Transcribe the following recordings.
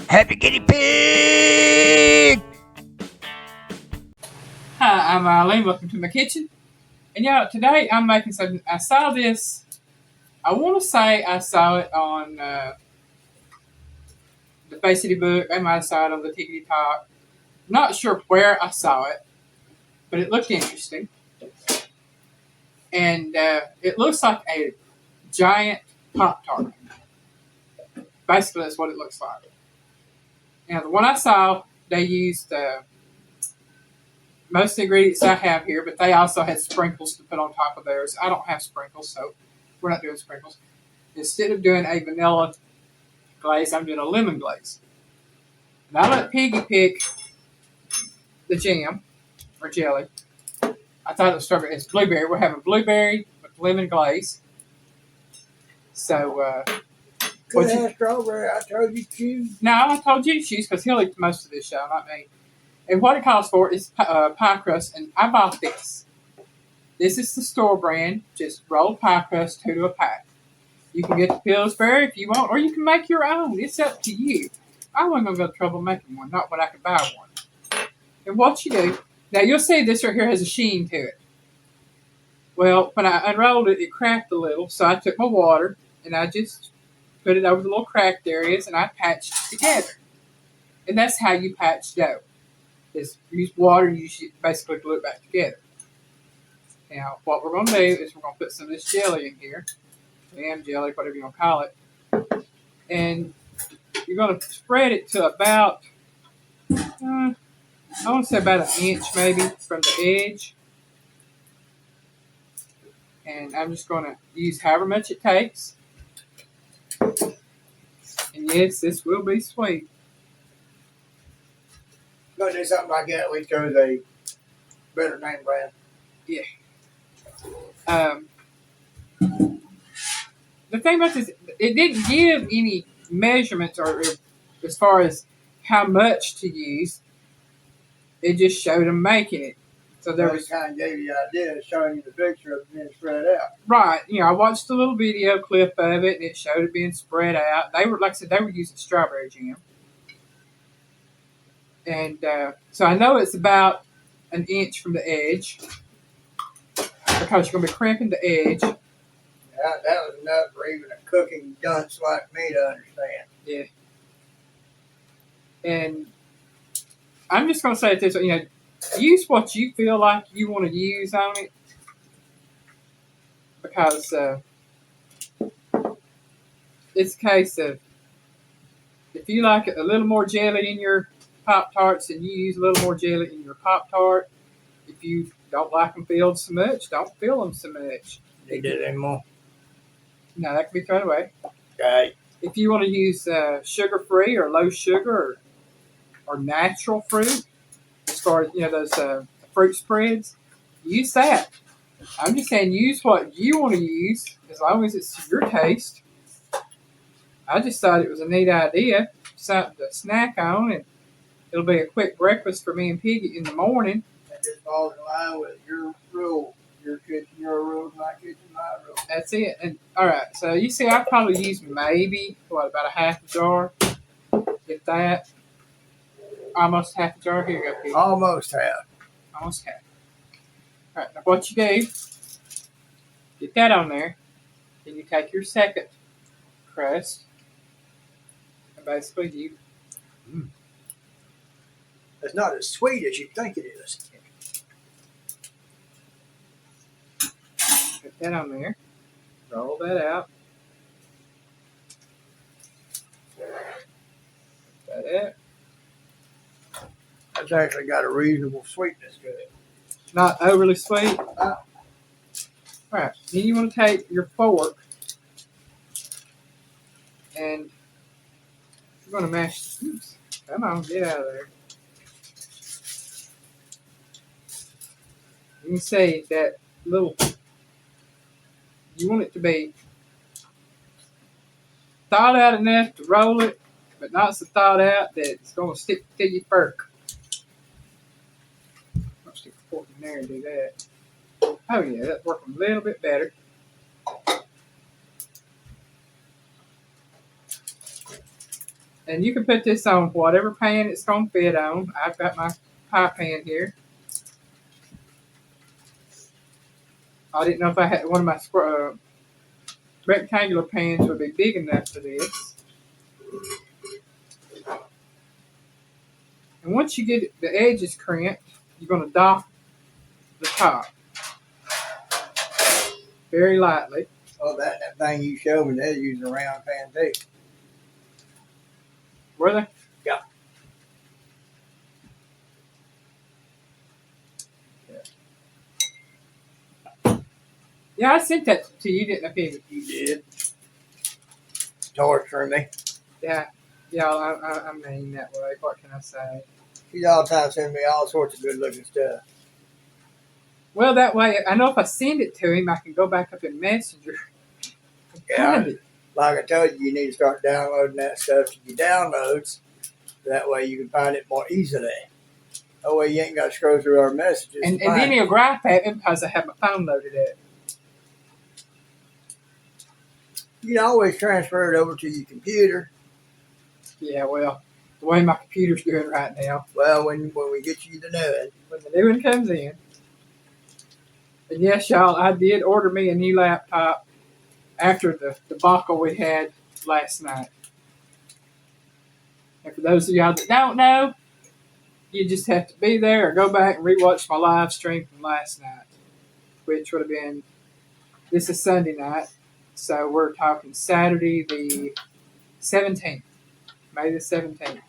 Happy guinea pig! Hi, I'm Alyne. Welcome to my kitchen. And today I'm making something. I saw this. I want to say I saw it on the Facebook. I might have saw it on the Tickety Talk. Not sure where I saw it, but it looked interesting. And it looks like a giant Pop Tart. Basically, that's what it looks like. Now, the one I saw, they used most of the ingredients I have here, but they also had sprinkles to put on top of theirs. I don't have sprinkles, so we're not doing sprinkles. Instead of doing a vanilla glaze, I'm doing a lemon glaze. And I let Piggy pick the jam or jelly. I thought it was strawberry. It's blueberry. We're having blueberry with lemon glaze. So, Could have strawberry. I told you to choose. No, I told you to choose because he'll eat most of this show, not me. And what it calls for is pie crust, and I bought this. This is the store brand, just rolled pie crust, 2 to a pack. You can get the Pillsbury if you want, or you can make your own. It's up to you. I wasn't going to go to trouble making one, not when I could buy one. And what you do, now you'll see this right here has a sheen to it. Well, when I unrolled it, it cracked a little, so I took my water and I just put it over the little cracked areas and I patched it together. And that's how you patch dough. Is use water and you should basically glue it back together. Now, what we're going to do is we're going to put some of this jelly in here, jam jelly, whatever you want to call it, and you're going to spread it to about, I want to say about 1 inch maybe from the edge. And I'm just going to use however much it takes. And yes, this will be sweet. Going to do something like that. We chose a better name brand. Yeah. The thing about this, it didn't give any measurements or as far as how much to use. It just showed them making it. So there was kind of gave you the idea, showing you the picture of it being spread out. Right. I watched a little video clip of it, and it showed it being spread out. They were, like I said, they were using strawberry jam. And so I know it's about 1 inch from the edge because you're going to be crimping the edge. That was enough for even a cooking dunce like me to understand. Yeah. And I'm just going to say it this way, use what you feel like you want to use on it. Because it's a case of if you like a little more jelly in your Pop-Tarts, then you use a little more jelly in your Pop-Tart. If you don't like them filled so much, don't fill them so much. Need it anymore? No, that can be thrown away. Okay. If you want to use sugar-free or low sugar or natural fruit, as far as those fruit spreads, use that. I'm just saying use what you want to use as long as it's your taste. I just thought it was a neat idea, something to snack on, and it'll be a quick breakfast for me and Piggy in the morning. That just falls in line with your rule. Your kitchen, your rules, my kitchen, my rules. That's it. And all right, so you see, I probably use maybe about a half a jar, if that. Almost half a jar. Here you go, Piggy. Almost half. Almost half. All right, now what you do? Get that on there. Then you take your second crust, and basically you. It's not as sweet as you think it is. Put that on there. Roll that out. That it. That's actually got a reasonable sweetness to it. Not overly sweet. All right. Then you want to take your fork and you're going to mash. Oops. Come on, get out of there. You can see that little. You want it to be thawed out enough to roll it, but not so thawed out that it's going to stick to your fork. I'll stick the fork in there and do that. Oh yeah, that's working a little bit better. And you can put this on whatever pan it's going to fit on. I've got my pie pan here. I didn't know if I had one of my rectangular pans would be big enough for this. And once you get the edges crimped, you're going to doff the top very lightly. Oh, that thing you showed me, they're using a round pan too. Were they? Yeah. Yeah, I sent that to you, didn't I, Peggy? You did. Torturing me. Yeah. Yeah, I mean that way. What can I say? She's all the time sending me all sorts of good looking stuff. Well, that way, I know if I send it to him, I can go back up in Messenger. Yeah. Like I told you, you need to start downloading that stuff to your downloads. That way you can find it more easily. That way you ain't got to scroll through our messages. And then he'll gripe at me because I have my phone loaded up. You can always transfer it over to your computer. Yeah, well, the way my computer's doing right now. Well, when we get you the new one. When the new one comes in. And yes, y'all, I did order me a new laptop after the debacle we had last night. And for those of y'all that don't know, you just have to be there or go back and rewatch my live stream from last night, which would have been, this is Sunday night, so we're talking Saturday the 17th, May the 17th.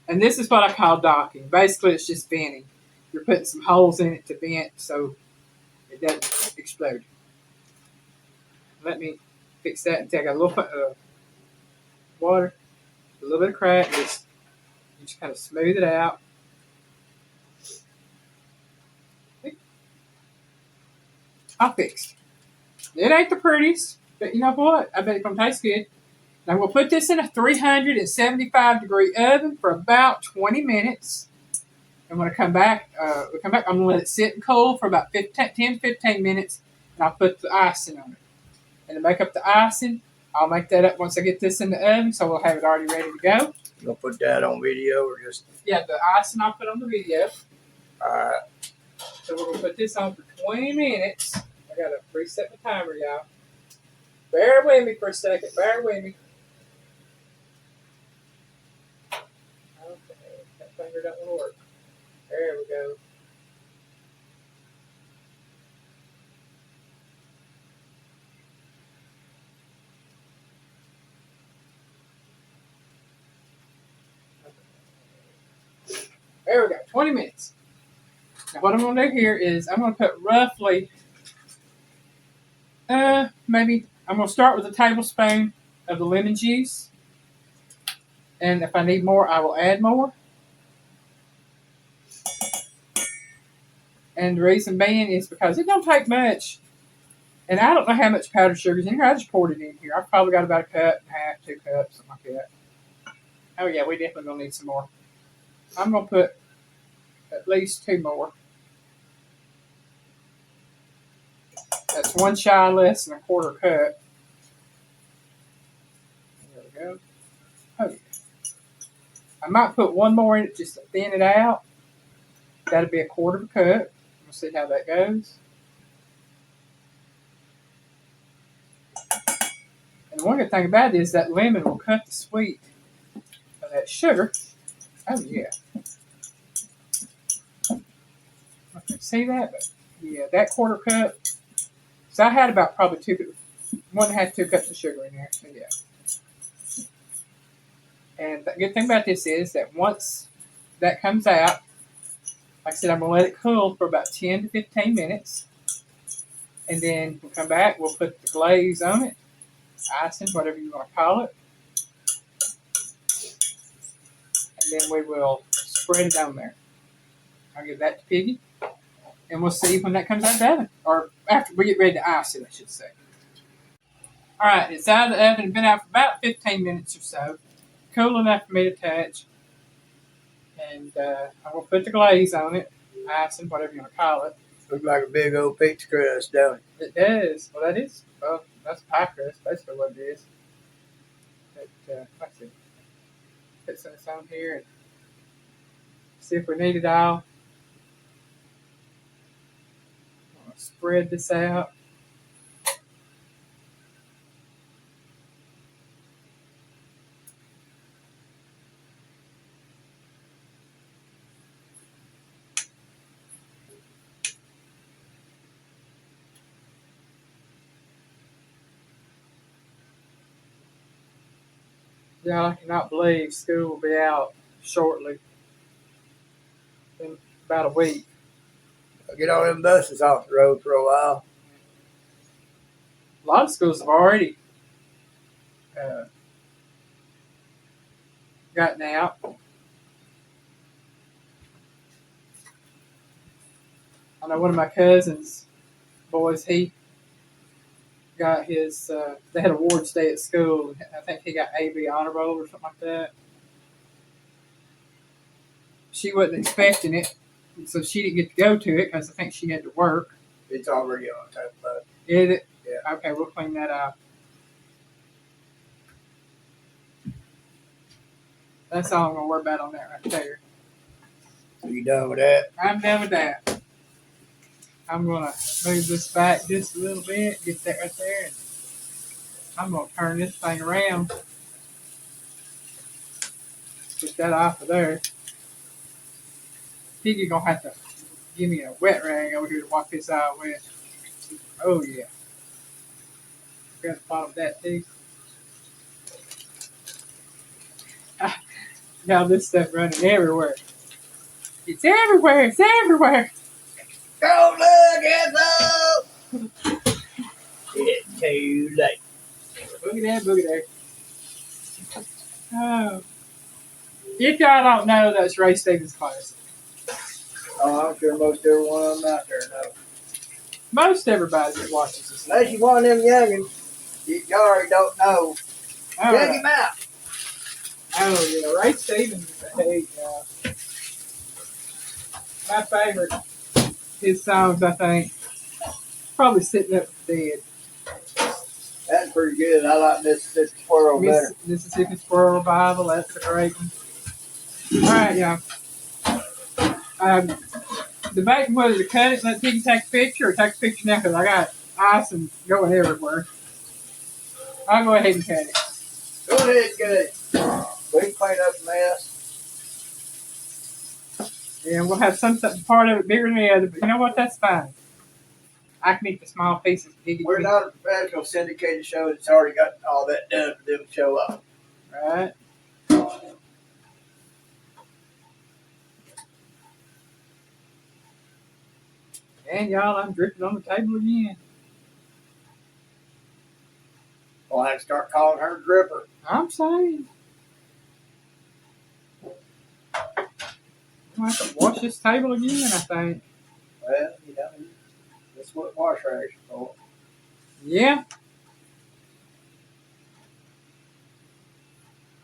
And this is what I call docking. Basically, it's just venting. You're putting some holes in it to vent so it doesn't explode. Let me fix that and take a little water, a little bit of crack, just kind of smooth it out. All fixed. It ain't the prettiest, but you know what? I bet it's going to taste good. Now we'll put this in a 375 degree oven for about 20 minutes. And when I come back, I'm going to let it sit and cool for about 10-15 minutes, and I'll put the icing on it. And to make up the icing, I'll make that up once I get this in the oven, so we'll have it already ready to go. You gonna put that on video or just? Yeah, the icing I'll put on the video. Alright. So we're going to put this on for 20 minutes. I got to reset the timer, y'all. Bear with me for a second. Bear with me. Okay, that finger doesn't want to work. There we go. There we go, 20 minutes. Now what I'm going to do here is I'm going to put roughly, maybe, I'm going to start with a tablespoon of the lemon juice. And if I need more, I will add more. And the reason being is because it don't take much. And I don't know how much powdered sugar's in here. I just poured it in here. I've probably got about a cup and a half, 2 cups, something like that. Oh yeah, we definitely going to need some more. I'm going to put at least 2 more. That's 1 shy less than a 1/4 cup. There we go. Oh yeah. I might put 1 more in it just to thin it out. That'll be a 1/4 cup. We'll see how that goes. And the one good thing about it is that lemon will cut the sweet of that sugar. Oh yeah. I can see that, but yeah, that 1/4 cup. So I had about probably 1.5, 2 cups of sugar in there. So yeah. And the good thing about this is that once that comes out, like I said, I'm going to let it cool for about 10 to 15 minutes. And then we'll come back, we'll put the glaze on it, icing, whatever you want to call it. And then we will spread it on there. I'll give that to Piggy. And we'll see when that comes out of the oven. Or after we get ready to ice it, I should say. Alright, it's out of the oven. It's been out for about 15 minutes or so. Cool enough for me to touch. And I'm going to put the glaze on it. Icing, whatever you want to call it. Looks like a big old pizza crust, don't it? It does. Well, that is. Well, that's pie crust. Basically what it is. But like I said, put some on here and see if we need it all. I'm gonna spread this out. Yeah, I cannot believe school will be out shortly. In about a week. Get all them buses off the road for a while. A lot of schools have already uh, gotten out. I know one of my cousins' boys, he got his, they had awards day at school. I think he got AB honor roll or something like that. She wasn't expecting it, so she didn't get to go to it because I think she had to work. It's already on type of boat. Is it? Yeah. Okay, we'll clean that up. That's all I'm going to worry about on that right there. Are you done with that? I'm done with that. I'm going to move this back just a little bit, get that right there, and I'm going to turn this thing around. Get that off of there. I think you're going to have to give me a wet rag over here to wipe this out with. Oh, yeah. Grab the bottom of that, too. Now this stuff running everywhere. It's everywhere. It's everywhere. Go look at those! It's too late. Boogie there, boogie there. Oh. If y'all don't know, that's Ray Stevens' classic. Oh, I'm sure most every one of them out there know. Most everybody that watches this. Unless you one of them youngins, you already don't know. Oh, Check him out. Oh, yeah. Ray Stevens is a hate, y'all. My favorite, his songs, I think, probably Sitting Up Dead. That's pretty good. I like Mississippi Squirrel better. Mississippi Squirrel Revival, that's a great one. All right, y'all. Debating whether to cut it and let Piggy take a picture or take a picture now because I got ice and going everywhere. I'll go ahead and cut it. Go ahead, good. We can clean up the mess. Yeah, we'll have some part of it bigger than the other, but you know what? That's fine. I can eat the small pieces. We're not a professional syndicated show that's already got all that done for them to show up. Right. And y'all, I'm dripping on the table again. We'll have to start calling her Dripper. I'm saying. I'll have to wash this table again, I think. Well, you know, that's what wash rags are for. Yeah.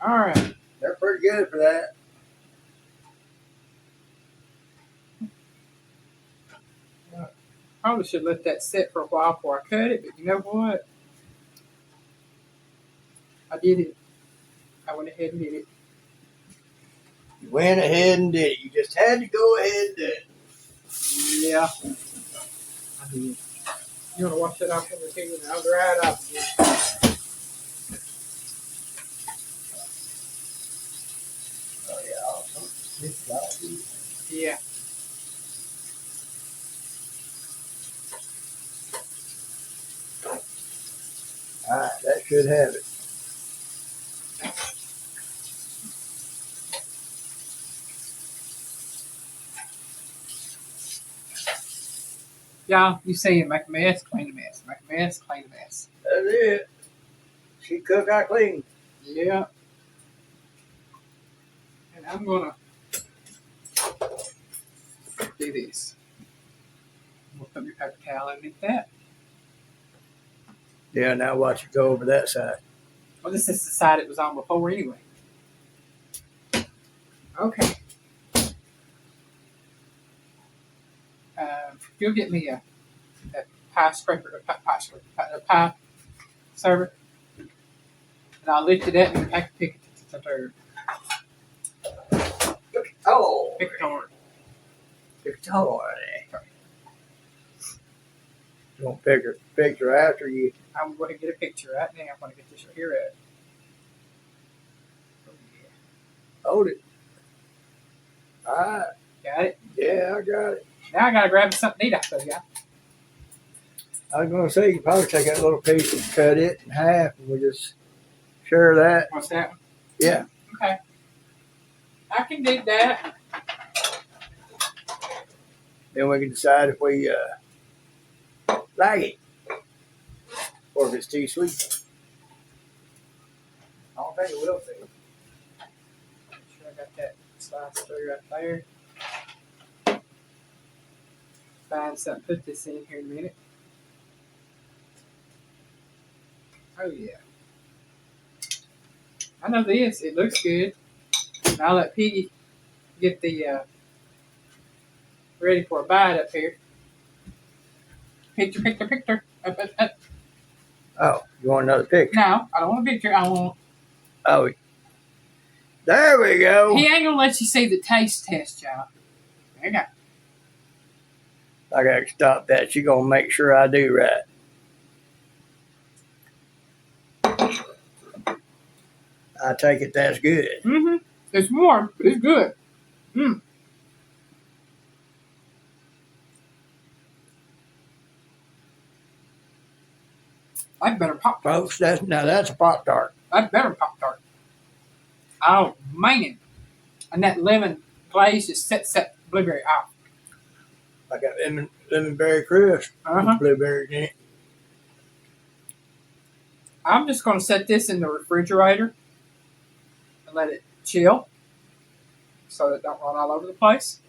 All right. They're pretty good for that. Probably should let that sit for a while before I cut it, but you know what? I did it. I went ahead and did it. You went ahead and did it. You just had to go ahead and do it. Yeah. I did. You want to wash it off in the thing and I'll dry it off again. Oh, yeah. Awesome. Yeah. All right, that should have it. Y'all, you see it, make a mess, clean a mess. Make a mess, clean a mess. That's it. She cook, I clean. Yeah. And I'm going to do this. We'll put your paper towel underneath that. Yeah, now watch it go over that side. Well, this is the side it was on before anyway. Okay. You'll get me a pie scraper, a pie server. And I lifted it and I could pick it up there. Oh, Victor. Victoria. You want picture after you? I'm going to get a picture right now. I'm going to get this right here at. Oh, yeah. Hold it. All right. Got it? Yeah, I got it. Now I got to grab something to eat after that. I was going to say, you could probably take that little piece and cut it in half, and we'll just share that. What's that one? Yeah. Okay. I can do that. Then we can decide if we like it or if it's too sweet. I don't think it will be. Make sure I got that slice through right there. Find something. Put this in here in a minute. Oh yeah. I know this. It looks good. And I'll let Piggy get the ready for a bite up here. Picture. Up. Oh, you want another picture? No, I don't want a picture. I want. Oh, there we go. He ain't gonna let you see the taste test, y'all. There you go. I got to stop that. She's going to make sure I do right. I take it that's good. Mm-hmm. It's warm, but it's good. Mm. That's better Pop Tart. Folks, that's a Pop Tart. That's better Pop Tart. Oh man. And that lemon glaze just sets that blueberry out. I got lemon berry crisp. Uh-huh. Blueberries in it. I'm just gonna set this in the refrigerator and let it chill so that it don't run all over the place.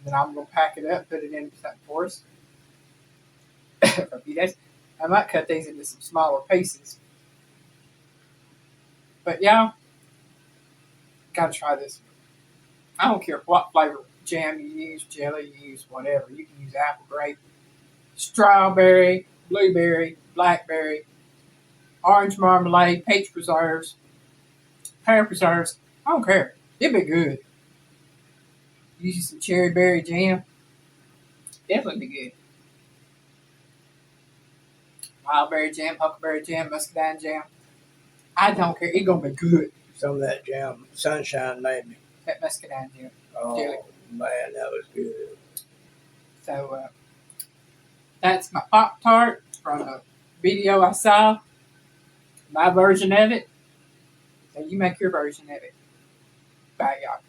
Then I'm gonna pack it up, put it in something for us. For a few days. I might cut these into some smaller pieces. But yeah, gotta try this. I don't care what flavor jam you use, jelly you use, whatever. You can use apple, grape, strawberry, blueberry, blackberry, orange marmalade, peach preserves, pear preserves. I don't care. It'd be good. Use some cherry berry jam. Definitely be good. Wild berry jam, huckleberry jam, muscadine jam. I don't care. It's gonna be good. Some of that jam, sunshine made me. That muscadine jam. Oh, Jelly. man, that was good. So that's my Pop Tart from a video I saw. My version of it. So you make your version of it. Bye, y'all.